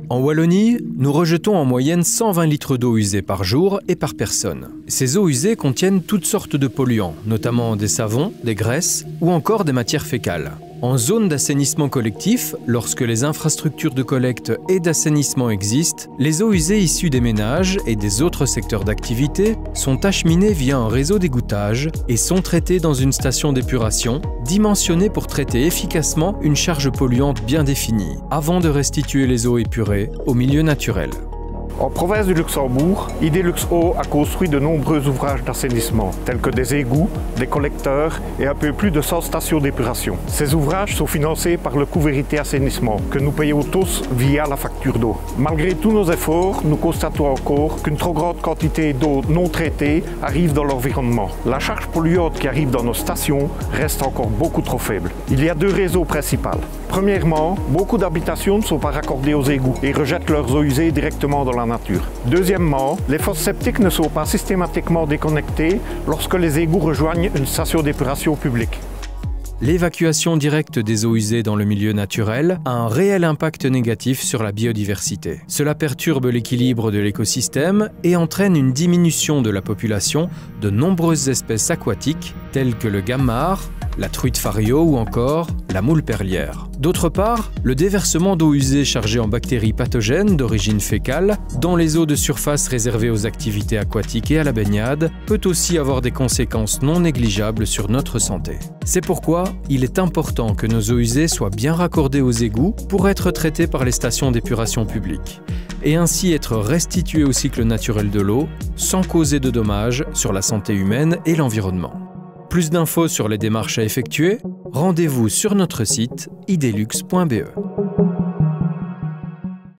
En Wallonie, nous rejetons en moyenne 120 litres d'eau usée par jour et par personne. Ces eaux usées contiennent toutes sortes de polluants, notamment des savons, des graisses ou encore des matières fécales. En zone d'assainissement collectif, lorsque les infrastructures de collecte et d'assainissement existent, les eaux usées issues des ménages et des autres secteurs d'activité sont acheminées via un réseau d'égouttage et sont traitées dans une station d'épuration dimensionnée pour traiter efficacement une charge polluante bien définie, avant de restituer les eaux épurées au milieu naturel. En province du Luxembourg, Idelux Eau a construit de nombreux ouvrages d'assainissement, tels que des égouts, des collecteurs et un peu plus de 100 stations d'épuration. Ces ouvrages sont financés par le coût vérité assainissement, que nous payons tous via la facture d'eau. Malgré tous nos efforts, nous constatons encore qu'une trop grande quantité d'eau non traitée arrive dans l'environnement. La charge polluante qui arrive dans nos stations reste encore beaucoup trop faible. Il y a deux raisons principales. Premièrement, beaucoup d'habitations ne sont pas raccordées aux égouts et rejettent leurs eaux usées directement dans la nature. Deuxièmement, les fosses septiques ne sont pas systématiquement déconnectées lorsque les égouts rejoignent une station d'épuration publique. L'évacuation directe des eaux usées dans le milieu naturel a un réel impact négatif sur la biodiversité. Cela perturbe l'équilibre de l'écosystème et entraîne une diminution de la population de nombreuses espèces aquatiques telles que le gammar, la truite fario ou encore la moule perlière. D'autre part, le déversement d'eau usée chargée en bactéries pathogènes d'origine fécale dans les eaux de surface réservées aux activités aquatiques et à la baignade peut aussi avoir des conséquences non négligeables sur notre santé. C'est pourquoi il est important que nos eaux usées soient bien raccordées aux égouts pour être traitées par les stations d'épuration publiques et ainsi être restituées au cycle naturel de l'eau sans causer de dommages sur la santé humaine et l'environnement. Plus d'infos sur les démarches à effectuer, rendez-vous sur notre site idelux.be.